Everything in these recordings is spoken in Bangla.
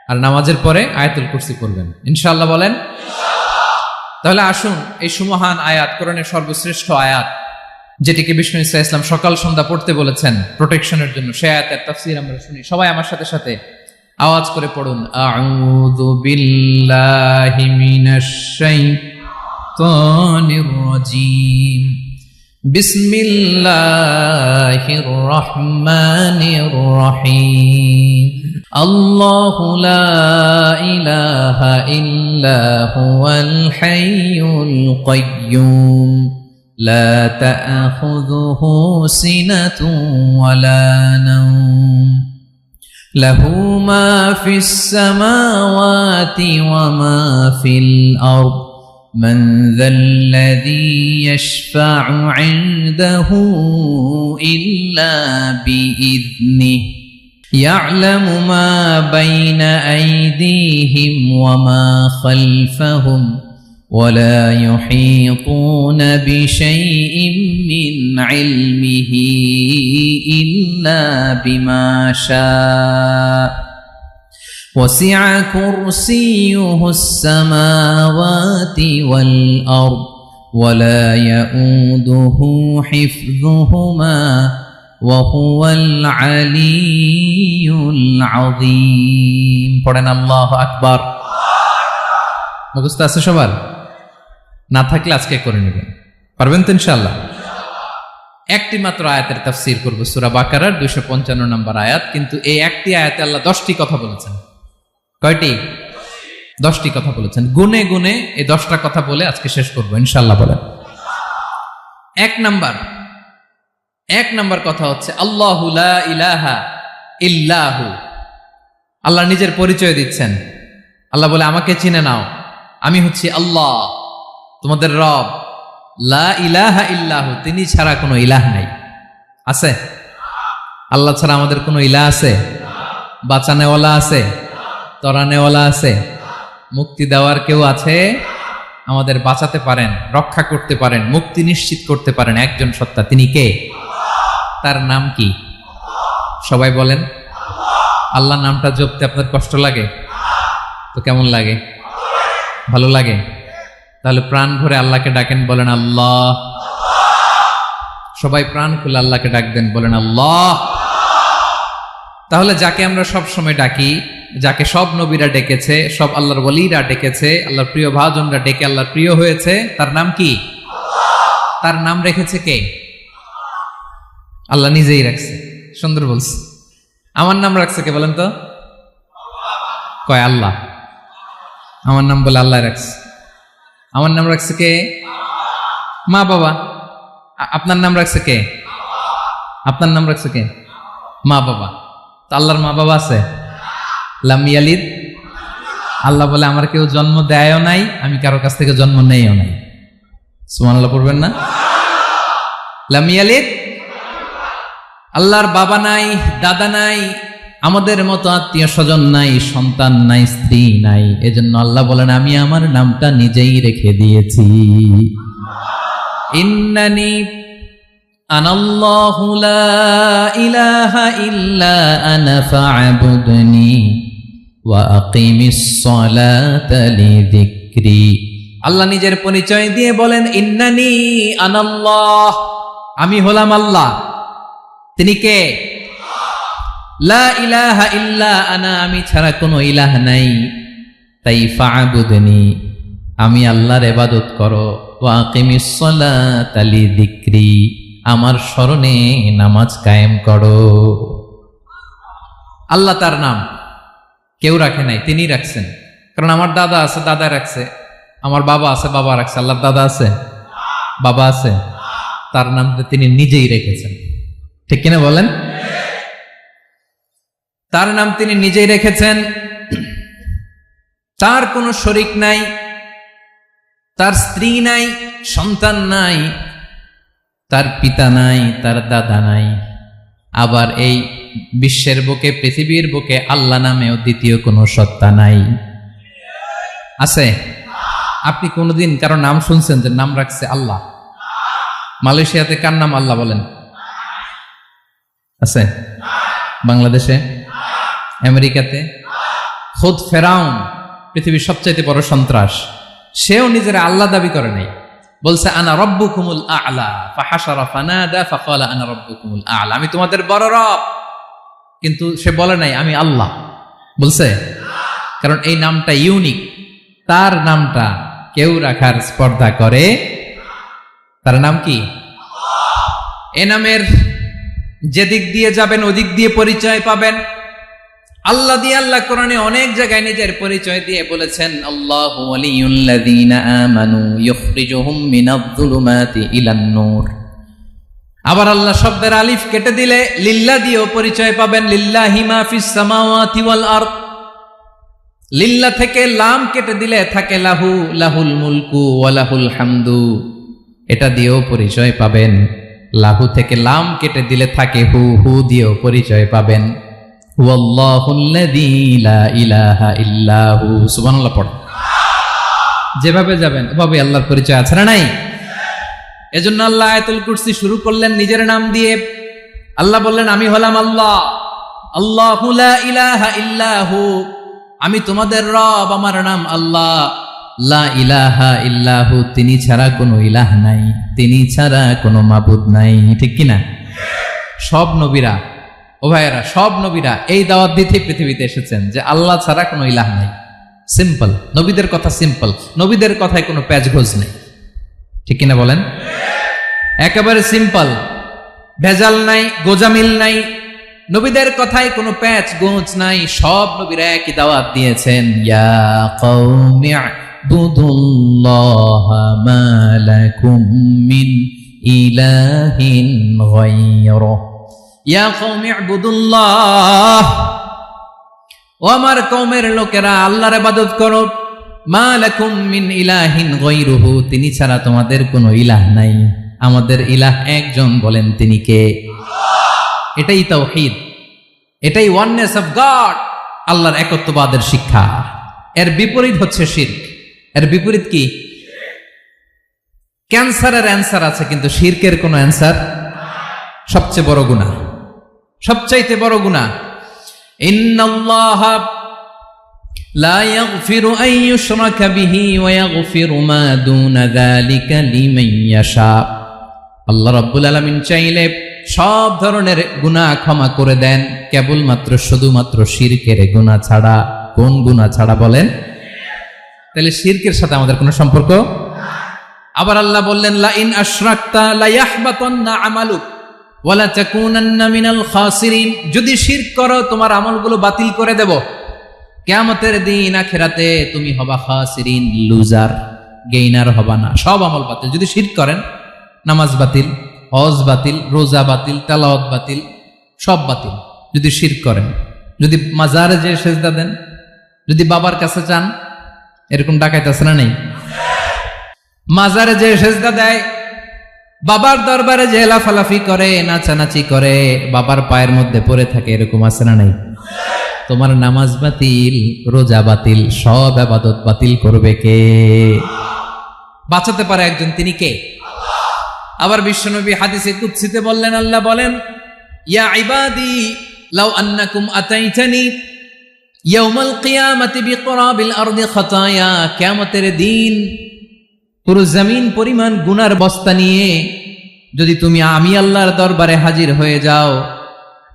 আর নামাজের পরে আয়াতুল কুরসি পড়বেন ইনশাআল্লাহ। বলেন তাহলে আসুন এই সুমহান আয়াত, কোরআনের সর্বশ্রেষ্ঠ আয়াত, যেটিকে বিষ্ণু ইসা ইসলাম সকাল সন্ধ্যা পড়তে বলেছেন প্রোটেকশনের জন্য, সে আয়াতের তাফসীর আমরা শুনি। সবাই আমার সাথে সাথে আওয়াজ করে পড়ুন, আউযু বিল্লাহি মিনাশ শাইতানির রাজীম, বিসমিল্লাহির রহমানির রহিম। আল্লাহু লা ইলাহা ইল্লা হুয়াল হাইয়ুল কাইয়্যুম লা তা'খুযুহু সিনাতুন ওয়ালা নাওম লাহু মা ফিস সামাওয়াতি ওয়া মা ফিল আরদ من ذا الذي يشفع عنده إلا بإذنه يعلم ما بين أيديهم وما خلفهم ولا يحيطون بشيء من علمه إلا بما شاء وسع كرسيه السماوات والأرض ولا يؤوده حفظهما وهو العلي العظيم। পড়েন আল্লাহু আকবার। মুখস্থ আছে সবার? না থাকলে আজকে করে নেবেন, পারবেন তো ইনশাআল্লাহ। একটি মাত্র আয়াতের তাফসীর করব, সূরা বাকারার 255 নম্বর আয়াত। কিন্তু এই একটি আয়াতে আল্লাহ 10টি কথা বলেছেন। কয়টি? 10টি কথা বলেছেন। গুনে গুনে এই 10টা কথা বলে আজকে শেষ করবো ইনশাআল্লাহ। বলেন এক নাম্বার কথা হচ্ছে আল্লাহু লা ইলাহা ইল্লাহু। আল্লাহ নিজের পরিচয় দিচ্ছেন। আল্লাহ বলে আমাকে চিনে নাও, আমি হচ্ছি আল্লাহ তোমাদের রব। লা ইলাহা ইল্লাহু, তিনি ছাড়া কোনো ইলাহ নাই। আছে? আল্লাহ ছাড়া আমাদের কোনো ইলাহ আছে? বাঁচানেওয়ালা আছে? তরানেওয়ালা আছে? মুক্তি দেওয়ার কেউ আছে? আমাদের বাঁচাতে পারেন, রক্ষা করতে পারেন, মুক্তি নিশ্চিত করতে পারেন একজন সত্তা। তিনি কে? তার নাম কি? সবাই বলেন। আল্লাহ নামটা জপতে আপনার কষ্ট লাগে তো কেমন লাগে? ভালো লাগে? তাহলে প্রাণ ভরে আল্লাহকে ডাকেন, বলেন আল্লাহ। সবাই প্রাণ খুলে আল্লাহকে ডাকবেন, বলেন আল্লাহ। তাহলে যাকে আমরা সব সময় ডাকি, যাকে সব নবীরা ডেকেছে, সব আল্লাহর ওয়ালিরা ডেকেছে, আল্লাহর প্রিয় ভাজনরা ডেকে আল্লাহর প্রিয় হয়েছে, তার নাম কি? তার নাম রেখেছে কে? আল্লাহ নিজেই রাখছে। সুন্দর বলছে। আমার নাম রাখছে কে বলেন তো? কয় আল্লাহ। আমার নাম বলে আল্লাহ রাখছে। আমার নাম রাখছে কে? মা বাবা। আপনার নাম রাখছে কে? আপনার নাম রাখছে কে? মা বাবা। তো আল্লাহর মা বাবা আছে? লাম ইয়ালিদ। আল্লাহ বলে আমার কেউ জন্ম দেয়ও নাই, আমি কারো কাছ থেকে জন্ম নেইও নাই। সুবহানাল্লাহ পড়বেন না? লাম ইয়ালিদ। আল্লাহর বাবা নাই, দাদা নাই, আমাদের মতো আত্মীয় স্বজন নাই, সন্তান নাই, স্ত্রী নাই। এজন্য আল্লাহ বলেন আমি আমার নামটা নিজেই রেখে দিয়েছি। ইন্নানি আনাল্লাহু লা ইলাহা ইল্লা আনা ফা'বুদনি ওয়া আকিমিস সালাতা লিযিকরি। আল্লাহ নিজের পরিচয় দিয়ে বলেন ইন্নানি আনাল্লাহ, আমি হলাম আল্লাহ। তিনি কে? লা ইলাহা ইল্লা আনা, আমি ছাড়া কোনো ইলাহ নাই। তাই ফা'বুদনি, আমি আল্লাহর ইবাদত করো। ওয়া আকিমিস সালাতা লিযিকরি, আমার স্মরণে নামাজ কায়েম করো। আল্লাহ তার নাম কেউ রাখে নাই, তিনি রাখছেন। কারণ আমার দাদা আছে, দাদা রাখছে। আমার বাবা আছে, বাবা রাখছে। আল্লাহর দাদা আছে? বাবা আছে? তার নাম তিনি নিজেই রেখেছেন। ঠিক কিনা বলেন? তার নাম তিনি নিজেই রেখেছেন। তার কোনো শরীক নাই, তার স্ত্রী নাই, সন্তান নাই, তার পিতা নাই, তার দাদা নাই। আবার এই বিশ্বের বুকে, পৃথিবীর বুকে আল্লাহ নামেও দ্বিতীয় কোনো সত্তা নাই। আছে? আপনি কোনোদিন কারো নাম শুনছেন যে নাম রাখছে আল্লাহ? মালয়েশিয়াতে কার নাম আল্লাহ বলেন? আছে? বাংলাদেশে? আমেরিকাতে? খোদ ফেরাউন, পৃথিবীর সবচাইতে বড় সন্ত্রাস, সেও নিজের আল্লাহ দাবি করে নাই, বলছে আনা রব্বুকুমুল আ'লা, ফাহাশারা ফানাদা ফাকালা আনা রব্বুকুমুল আ'লা, আমি তোমাদের বড় রব। কিন্তু সে বলে নাই আমি আল্লাহ, বলছে? কারণ এই নামটা ইউনিক, তার নামটা কেউ রাখার স্পর্ধা করে। তার নাম কি? এ নামের যেদিক দিয়ে যাবেন ওদিক দিয়ে পরিচয় পাবেন। আল্লাহ দিয়ে আল্লাহ কোরআনে অনেক জায়গায় নিজের পরিচয় দিয়ে বলেছেন, আল্লাহু ওয়ালিয়ুল্লাযীনা আমানু ইউখরিজুহুম মিনায-যুলুমাতি ইলান-নূর। আবার আল্লাহ শব্দের আলিফ কেটে দিলে লিল্লাহ দিয়েও পরিচয় পাবেন, লিল্লাহি মা ফিস সামাওয়াতি ওয়াল আরদ। লিল্লাহ থেকে লাম কেটে দিলে থাকে লাহু, লাহুল মুলকু ওয়া লাহুল হামদু, এটা দিয়েও পরিচয় পাবেন। লাহু থেকে লাম কেটে দিলে থাকে হু, হু দিয়েও পরিচয় পাবেন। ওয়াল্লাহুল্লাযী লা ইলাহা ইল্লাহু, সুবহানাল্লাহ পড়। যেভাবে যাবেন এভাবে আল্লাহর পরিচয় আছে না নাই? এজন্য আল্লাহ আয়াতুল কুরসি শুরু করলেন নিজের নাম দিয়ে। আল্লাহ বললেন আমি হলাম আল্লাহ, আল্লাহু লা ইলাহা ইল্লাহু, আমি তোমাদের রব, আমার নাম আল্লাহ। লা ইলাহা ইল্লাহু, তিনি ছাড়া কোনো ইলাহ নাই, তিনি ছাড়া কোনো মাবুদ নাই, ঠিক কিনা? সব নবীরা, ও ভাইয়েরা, সব নবীরা এই দাওয়াত দিতে পৃথিবীতে এসেছেন যে আল্লাহ ছাড়া কোনো ইলাহ নাই। সিম্পল, নবীদের কথা সিম্পল, নবীদের কথায় কোনো প্যাচগোজ নেই, ঠিক কিনা বলেন? একেবারে সিম্পল, ভেজাল নাই, গোজামিল নাই, নবীদের কথায় কোনো প্যাচ গোঁচ নাই। সব নবীরা একই দাওয়াত দিয়েছেন, ইয়া কওমি ইবুদুল্লাহা মা লাকুম মিন ইলাহিন গায়রুহু, ইয়া কওমি ইবুদুল্লাহ, ও আমার কওমের লোকেরা আল্লাহর ইবাদত করো, মা লাকুম মিন ইলাহিন গায়রুহু, তিনি ছাড়া তোমাদের কোনো ইলাহ নাই, আমাদের ইলাহ একজন, বলেন তিনি কে? এটাই তাওহীদ, এটাই ওয়াননেস অফ গড, আল্লাহর একত্ববাদের শিক্ষা। এর বিপরীত হচ্ছে শিরক। এর বিপরীত কি? ক্যান্সারের অ্যান্সার আছে কিন্তু শিরকের কোনো অ্যান্সার। সবচেয়ে বড় গুনাহ, সবচাইতে বড় গুনাহ। ইন্নাল্লাহা লা ইয়াগফিরু আন ইউশরাকা বিহি ওয়া ইয়াগফিরু মা দুনা যালিকা লিমান ইয়াশা। আল্লাহ রাব্বুল আলামিন চাইলে সব ধরনের গুনাহ ক্ষমা করে দেন, কেবলমাত্র শুধুমাত্র শিরকের গুনাহ ছাড়া। কোন গুনাহ ছাড়া বলেন? তাহলে শিরকের সাথে আমাদের কোনো সম্পর্ক। আবার আল্লাহ বললেন, লা ইন আশরাকতা লা ইয়াহবাতান্না আমালুক ওয়া লা তাকুনান্না মিনাল খাসিরিন, যদি শিরক করো তোমার আমলগুলো বাতিল করে দেব, কিয়ামতের দিন আখিরাতে তুমি হবা খাসিরিন, লুজার, গেইনার হবা না, সব আমল বাতিল। যদি শিরক করেন, নামাজ বাতিল, হজ বাতিল, রোজা বাতিল, তেলাওয়াত বাতিল, সব বাতিল। যদি শিরক করেন, যদি মাজারে যে সেজদা দেন, যদি বাবার কাছে চান, এরকম ডাকাইতে আছে না নেই? মাজারে যে সেজদা দেয়, বাবার দরবারে যে লাফালাফি করে, নাচানাচি করে, বাবার পায়ের মধ্যে পড়ে থাকে, এরকম আছে না নাই? তোমার নামাজ বাতিল, রোজা বাতিল, সব ইবাদত বাতিল করবে কে? বাঁচাতে পারে একজন, তিনি কে? আবার বিশ্বনবী হাদিসে কুদসিতে বললেন, আল্লাহ বলেন, ইয়া ইবাদি লাউ আন্নাকুম আতাইতানি ইয়াউমাল কিয়ামাতি বিকরাবিল আরদি খাতায়া, কিয়ামতের দিন পুরো জমিন পরিমাণ গুনার বস্তা নিয়ে যদি তুমি আমি আল্লাহর দরবারে হাজির হয়ে যাও,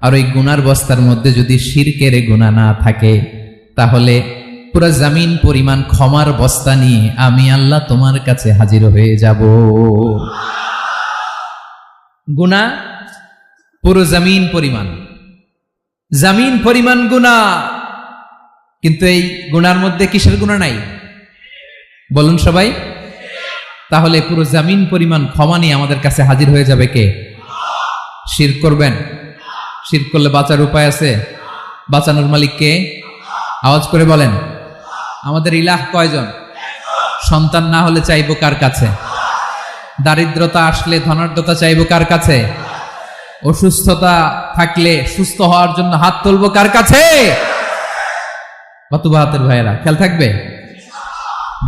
আর ওই গুনার বস্তার মধ্যে যদি শিরকের গুনাহ না থাকে, তাহলে পুরো জমিন পরিমাণ ক্ষমার বস্তা নিয়ে আমি আল্লাহ তোমার কাছে হাজির হয়ে যাব। গুনাহ পুরো জমিন পরিমাণ, জমিন পরিমাণ গুনাহ, কিন্তু এই গুনার মধ্যে কিসের গুনাহ নাই? বলুন সবাই। তাহলে পুরো জমিন পরিমাণ ক্ষমা নিয়ে আমাদের কাছে হাজির হয়ে যাবে কে? শিরক করবেন? শিরক করলে বাঁচার উপায় আছে? বাঁচানোর মালিক কে? আওয়াজ করে বলেন। আমাদের ইলাহ কয়জন? সন্তান না হলে চাইবো কার কাছে? দারিদ্রতা আসলে ধনাঢ্যতা চাইবো কার কাছে? অসুস্থতা থাকলে সুস্থ হওয়ার জন্য হাত তুলবো কার কাছে? বাতুবাহাতের ভাইয়েরা, খেয়াল থাকবে।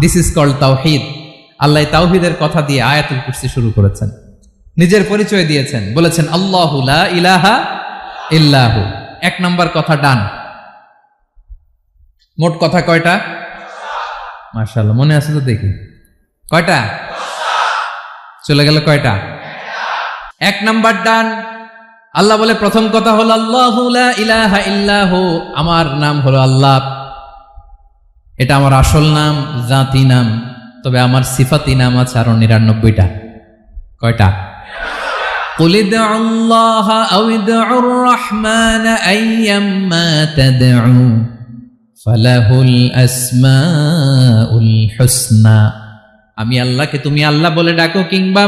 দিস ইজ কল্ড তাওহীদ। আল্লাহ তাওহীদের কথা দিয়ে আয়াতুল কুরসি শুরু করেছেন, নিজের পরিচয় দিয়েছেন, বলেছেন আল্লাহু লা ইলাহা ইল্লাহু। এক নাম্বার কথা ডান। মোট কথা কয়টা? মাশাআল্লাহ, মনে আছে তো দেখি। কয়টা? চলে গেল কয়টা? 1 নাম্বার ডান। আল্লাহ বলে প্রথম কথা হলো আল্লাহু লা ইলাহা ইল্লাহু, আমার নাম হলো আল্লাহ। এটা আমার আসল নাম, জাতি নাম। তবে আমার সিফাতি নাম আছে আরো 99টা। কয়টা? কুল ইদউল্লাহা আও ইদউর রাহমান আইয়াম্মা তাদউ ফালাহুল আসমাউল হুসনা। আমি আল্লাহকে তুমি আল্লাহ বলে ডাকো কিংবা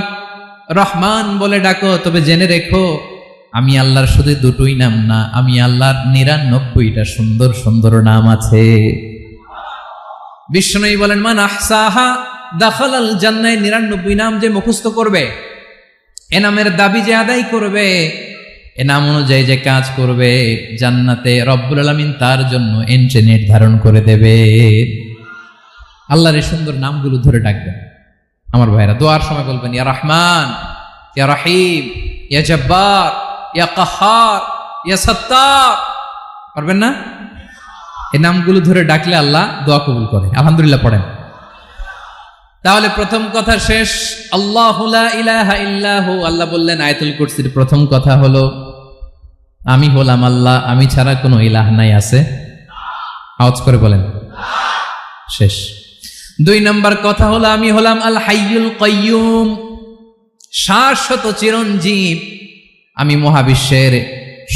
রহমান বলে ডাকো, তবে জেনে রেখো আমি আল্লাহর শুধু দুটোই নাম না, আমি আল্লাহর 99টা সুন্দর সুন্দর নাম আছে। বিষ্ণুই বলেন মান আহসাহা দাখালাল জান্নাহ। 99 নাম যে মুখস্থ করবে, এ নামের দাবি যে আদায় করবে, এ নাম অনুযায়ী যে কাজ করবে, জান্নাতে রব্বুল আলামিন তার জন্য এন্ট্রি নির্ধারণ করে দেবে। আল্লাহর এই সুন্দর নামগুলো ধরে ডাকবেন আমার ভাইরা। দোয়ার সময় বলবেন ইয়া রহমান, ইয়া রহিম, ইয়া জব্বার, ইয়া কাহ্হার, ইয়া সত্তার। পারবেন না? এই নামগুলো ধরে ডাকলে আল্লাহ দোয়া কবুল করে। আলহামদুলিল্লাহ পড়েন। তাহলে প্রথম কথা শেষ। আল্লাহু লা ইলাহা ইল্লাহু। আল্লাহ বললেন আয়াতুল কুরসির প্রথম কথা হলো আমি হলাম আল্লাহ, আমি ছাড়া কোনো ইলাহ নাই। আছে? আওয়াজ করে বলেন। শেষ। 2 নাম্বার কথা হলো আমি হলাম আল হাইয়ুল কাইয়ুম, শাশ্বত চিরঞ্জীব। আমি মহাবিশ্বের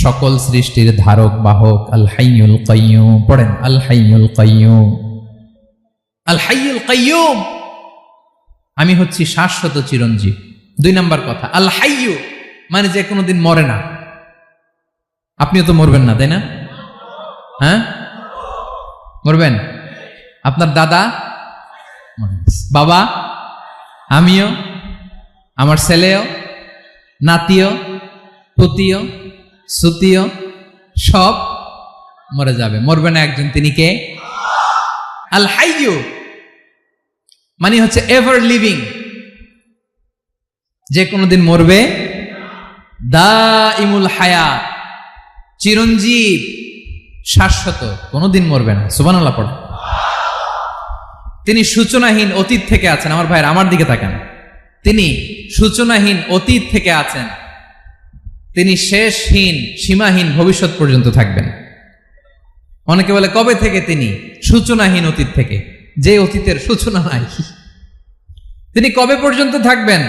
সকল সৃষ্টির ধারক বাহক। আল হাইয়ুল কাইয়ুম পড়েন। আল হাইয়ুল কাইয়ুম, আল হাইয়ুল কাইয়ুম। আমি হচ্ছি শাশ্বত চিরঞ্জীব। 2 নাম্বার কথা আল হাইয়ু, মানে যে কোনোদিন মরে না। আপনিও তো মরবেন না, তাই না? হ্যাঁ, মরবেন। আপনার দাদা, বাবা, আমিও, আমার ছেলেও, নাতিও, পুতিও, সুতিও সব মরে যাবে। মরবে না একজন, তিনি কে? আল হাইয়ু মানে হচ্ছে এভার লিভিং, যে কোনোদিন মরবে। দাইমুল হায়াত, চিরঞ্জীব, শাশ্বত, কোনোদিন মরবে না। সুবহানাল্লাহ পড়ে। তিনি সূচনাহীন অতীত থেকে আছেন। আমার ভাইয়ের আমার দিকে তাকান। তিনি সূচনাহীন অতীত থেকে আছেন। তিনি শেষহীন সীমাহীন ভবিষ্যৎ পর্যন্ত থাকবেন। অনেকে বলে কবে থেকে? তিনি সূচনাহীন অতীত থেকে, যে অতীতের সূচনা নাই। তিনি কবে পর্যন্ত থাকবেন?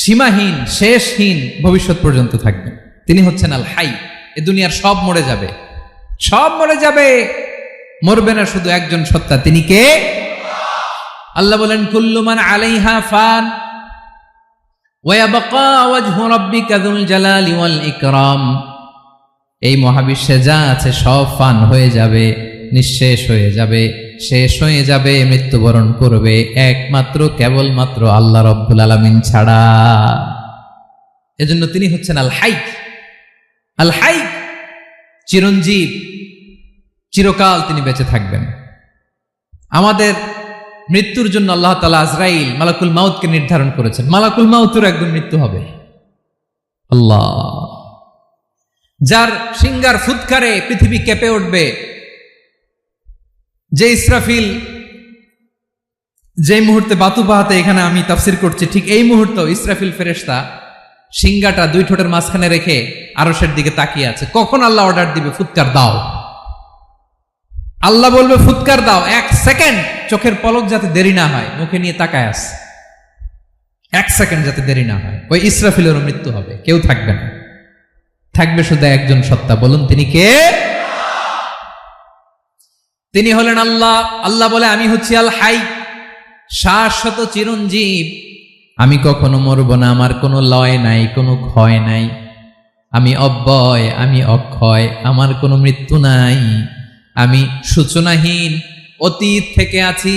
সীমাহীন শেষহীন ভবিষ্যৎ পর্যন্ত থাকবেন। তিনি হচ্ছেন আল হাই। এ দুনিয়ার সব মরে যাবে, সব মরে যাবে, মরবে না শুধু একজন সত্তা। তিনি কে? আল্লাহ বলেন কুল্লু মান আলাইহা ফান ওয়া ইয়াবকা ওয়াজহু রাব্বিকা যুল জালালি ওয়াল ইকরাম। এই মহাবিশ্বে যা আছে সব ফান হয়ে যাবে, নিঃশেষ হয়ে যাবে, শেষ হয়ে যাবে, মৃত্যুবরণ করবে একমাত্র কেবলমাত্র আল্লাহ রব্বুল আলামিন ছাড়া। এজন্য তিনি হচ্ছেন আল হাই। আল হাই চিরঞ্জীব, চিরকাল তিনি বেঁচে থাকবেন। আমাদের মৃত্যুর জন্য আল্লাহ তাআলা আজরাইল মালাকুল মাউতকে নির্ধারণ করেছেন। মালাকুল মাউতের একদম মৃত্যু হবে। আল্লাহ, যার সিঙ্গার ফুৎকারে পৃথিবী কেঁপে উঠবে, যে ইসরাফিল যে মুহূর্তে বাতু পাহাতে এখানে আমি তাফসির করছি, ঠিক এই মুহূর্তে ইসরাফিল ফেরেশতা সিঙ্গাটা 2 ঠোঁটের মাঝখানে রেখে আরশের দিকে তাকিয়ে আছে। কখন আল্লাহ অর্ডার দিবে ফুৎকার দাও, আল্লাহ বলবে ফুৎকার দাও, 1 সেকেন্ড চোখের পলক যাতে দেরি না হয়, মুখে নিয়ে তাকায় আছে, 1 সেকেন্ড যাতে দেরি না হয়, ওই ইসরাফিলেরও মৃত্যু হবে, কেউ থাকবে না। থাকবে শুধু একজন সত্তা। বলুন তিনি কে? তিনি হলেন আল্লাহ। আল্লাহ বলে আমি হচ্ছি আল হাই, শাশ্বত চিরঞ্জীব। আমি কখনো মরব না, আমার কোনো লয় নাই, কোনো ক্ষয় নাই। আমি অব্যয়, আমি অক্ষয়, আমার কোনো মৃত্যু নাই। আমি সূচনাহীন অতীত থেকে আছি,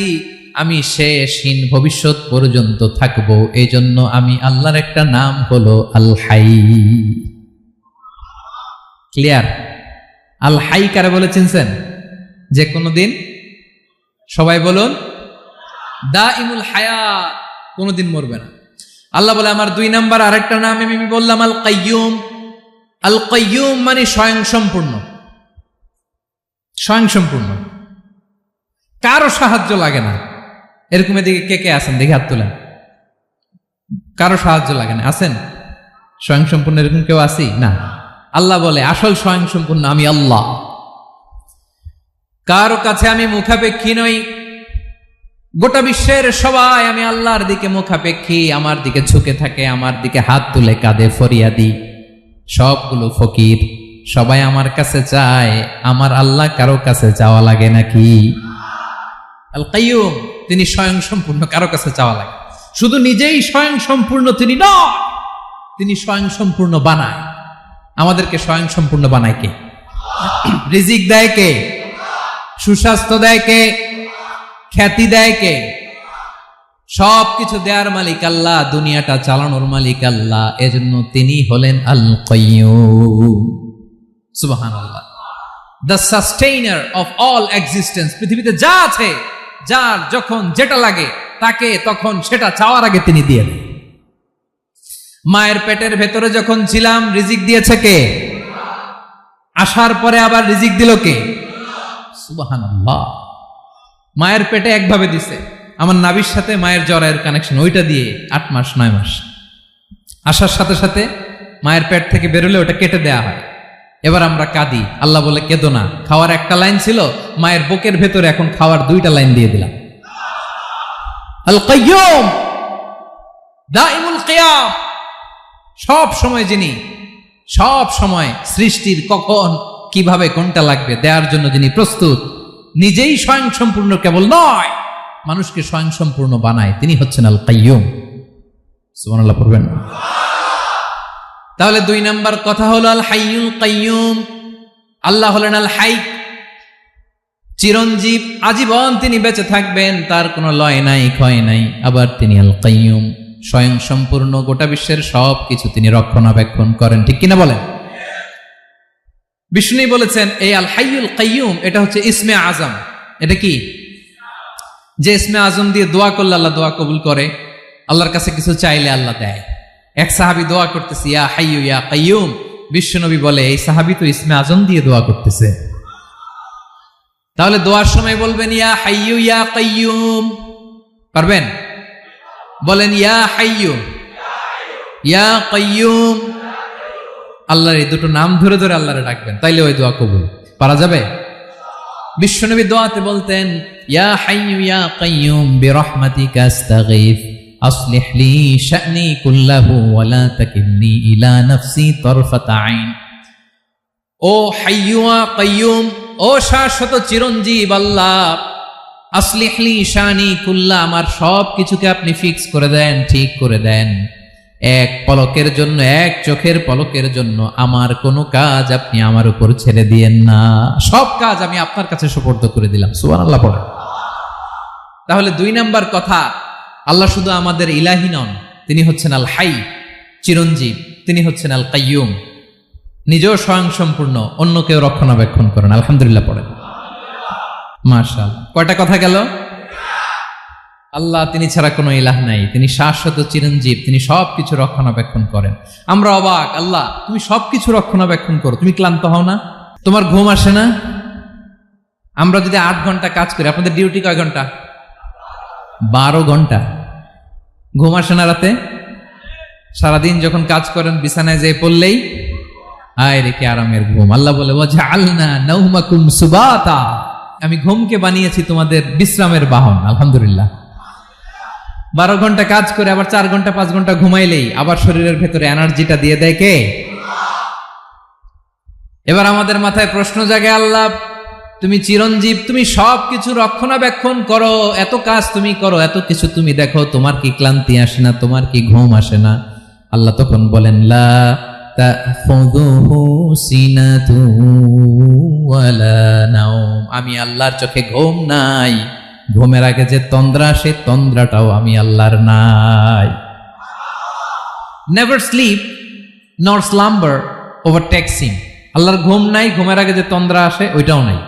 আমি শেষহীন ভবিষ্যৎ পর্যন্ত থাকবো। এই জন্য আমি আল্লাহর একটা নাম হলো আল হাই। ক্লিয়ার? আল হাই কারে বলে চিনছেন? যে কোনোদিন, সবাই বলুন, দাইমুল হায়াত, কোনোদিন মরবে না। আল্লাহ বলে আমার 2 নাম্বার আরেকটা নাম আমি বললাম আল কাইয়ুম। আল কাইয়ুম মানে স্বয়ংসম্পূর্ণ। স্বয়ংসম্পূর্ণ কারো সাহায্য লাগে না। এরকম এদিকে কে কে আছেন দেখে হাত তোলেন। কারো সাহায্য লাগে না, আছেন? স্বয়ংসম্পূর্ণ এরকম কেউ আছি না? আল্লাহ বলে আসল স্বয়ংসম্পূর্ণ আমি আল্লাহ। কারো কাছে আমি মুখাপেক্ষী নই। গোটা বিশ্বের সবাই আমি আল্লাহর দিকে মুখাপেক্ষী, আমার দিকে ঝুঁকে থাকে, আমার দিকে হাত তুলে কাঁদে ফরিয়াদি। সবগুলো ফকির, সবাই আমার কাছে চায়। আমার আল্লাহ কারো কাছে চাওয়া লাগে নাকি? আল কাইয়ুম, তিনি স্বয়ংসম্পূর্ণ, কারো কাছে চাওয়া লাগে। শুধু নিজেই স্বয়ংসম্পূর্ণ তিনি নয়, তিনি স্বয়ংসম্পূর্ণ বানায়। আমাদেরকে স্বয়ংসম্পূর্ণ বানায় কে? রিজিক দেয় কে? সুস্বাস্থ্য দেয় কে? খ্যাতি দেয় কে? সবকিছু দেয়ার মালিক আল্লাহ, দুনিয়াটা চালানোর মালিক আল্লাহ। এজন্য তিনি হলেন আল কাইয়ুম। সুবহানাল্লাহ। The sustainer of all existence. পৃথিবীতে যা আছে, যার যখন যেটা লাগে তাকে তখন সেটা চাওয়ার আগে তিনি দিয়ে দেন। মায়ের পেটের ভেতরে যখন ছিলাম রিজিক দিয়েছে কে? আসার পরে আবার রিজিক দিল কে? সুবহানাল্লাহ। মায়ের পেটে একভাবে দিছে, আমার নাভির সাথে মায়ের জরায়ের কানেকশন, ওইটা দিয়ে 8 মাস 9 মাস আসার সাথে সাথে মায়ের পেট থেকে বেরোলে ওটা কেটে দেয়া হয়। এবার আমরা কাঁদি, আল্লাহ বলে কেঁদো না, খাওয়ার একটা লাইন ছিল, মায়ের বুকের ভেতরে এখন খাওয়ার 2টা লাইন দিয়ে দিলাম। আল কাইয়ুম, দাইমুল কিয়াম, সব সময় যিনি, সব সময় সৃষ্টির কখন কিভাবে কোনটা লাগবে দেওয়ার জন্য যিনি প্রস্তুত, নিজেই স্বয়ংসম্পূর্ণ কেবল নয়, মানুষকে স্বয়ংসম্পূর্ণ বানায়, তিনি হচ্ছেন আল কাইয়ুম। সুবহানাল্লাহ পড়বেন। তাহলে 2 নাম্বার কথা হলো আল হাইয়ুল কাইয়ুম। আল্লাহ হলেন আল হাই, চিরঞ্জীব, আজীবন তিনি বেঁচে থাকবেন, তার কোনো লয় নাই ক্ষয় নাই। আবার তিনি আল কাইয়ুম, স্বয়ংসম্পূর্ণ, গোটা বিশ্বের সব কিছু তিনি রক্ষণাবেক্ষণ করেন। ঠিক কিনা বলেন? বিষ্ণু বলেছেন এই আল হাইয়ুল কাইয়ুম এটা হচ্ছে ইসমে আজম। এটা কি? যে ইসমে আজম দিয়ে দোয়া করলে আল্লাহ দোয়া কবুল করে, আল্লাহর কাছে কিছু চাইলে আল্লাহ দেয়। এক সাহাবী দোয়া করতেছে ইয়া হাইয়ু ইয়া কাইয়ুম, বিশ্বনবী বলে এই সাহাবী তো ইসমে আজম দিয়ে দোয়া করতেছে। তাহলে দোয়ার সময় বলবেন ইয়া হাইয়ু ইয়া কাইয়ুম, পারবেন? বলেন ইয়া হাইয়ু ইয়া কাইয়ুম। আল্লাহর এই দুটো নাম ধরে ধরে আল্লাহরে ডাকবেন, তাইলে ওই দোয়া কবুল। পারা যাবে? বিশ্বনবী দোয়াতে বলতেন ইয়া হাইয়ু ইয়া কাইয়ুম বিরহমাতিকা আস্তাগীথ আসলিহ লি শা'নি কুল্লাহু ওয়া লা তাকিলনি ইলা নাফসি তারফাতা আইন। ও হাইয়ু ওয়া কাইয়ুম, ও শাশ্বত চিরঞ্জীব আল্লাহ, আসলিহ লি শা'নি কুল্লা, আমার সব কিছুকে আপনি ফিক্স করে দেন, ঠিক করে দেন। এক পলকের জন্য, এক চোখের পলকের জন্য আমার কোনো কাজ আপনি আমার উপর ছেড়ে দিয়েন না, সব কাজ আমি আপনার কাছে সুপর্দ করে দিলাম। সুবহানাল্লাহ পড়ে। তাহলে 2 নাম্বার কথা, আল্লাহ শুধু আমাদের ইলাহি নন, তিনি হচ্ছেন আল হাই, চিরঞ্জীব, তিনি হচ্ছেন আল কাইয়ুম, নিজেও স্বয়ংসম্পূর্ণ, অন্যকেও রক্ষণাবেক্ষণ করেন। আলহামদুলিল্লাহ পড়েন। মাশাআল্লাহ। কয়টা কথা গেল? আল্লাহ তিনি ছাড়া কোনো ইলাহ নাই, তিনি শাশ্বত চিরঞ্জীব, তিনি সবকিছু রক্ষণাবেক্ষণ করেন। আমরা অবাক, আল্লাহ তুমি সবকিছু রক্ষণাবেক্ষণ করো, তুমি ক্লান্ত হও না? তোমার ঘুম আসে না? আমরা যদি 8 ঘন্টা কাজ করি, আপনাদের ডিউটি কয় ঘন্টা? 12 ঘন্টা। ঘুম আসে না রাতে? সারাদিন যখন কাজ করেন বিছানায় যেয়ে পড়লেই আয় রেখে আরামের ঘুম। আল্লাহ বলে ওয়াজআলনা নাওমাকুম সুবাতা, আমি ঘুমকে বানিয়েছি তোমাদের বিশ্রামের বাহন। আলহামদুলিল্লাহ। 12 ঘন্টা কাজ করে আবার 4 ঘন্টা 5 ঘন্টা ঘুমাইলেই আবার শরীরের ভেতরে এনার্জিটা দিয়ে দেয় কে? এবার আমাদের মাথায় প্রশ্ন জাগে, আল্লাহ তুমি চিরঞ্জীব, তুমি সবকিছু রক্ষণাবেক্ষণ করো, এত কাজ তুমি করো, এত কিছু তুমি দেখো, তোমার কি ক্লান্তি আসে না? তোমার কি ঘুম আসে না? আল্লাহ তখন বলেন লা তাখুযুহু সিনাতু ওয়ালা নাওম, আমি আল্লাহর চোখে ঘুম নাই, ঘুমের আগে যে তন্দ্রা, সে তন্দ্রাটাও আমি আল্লাহর নাই। নেভার স্লিপ নর স্লাম্বার ওভারটেকস হিম, আল্লাহর ঘুম নাই, ঘুমের আগে যে তন্দ্রা আসে ওইটাও নাই।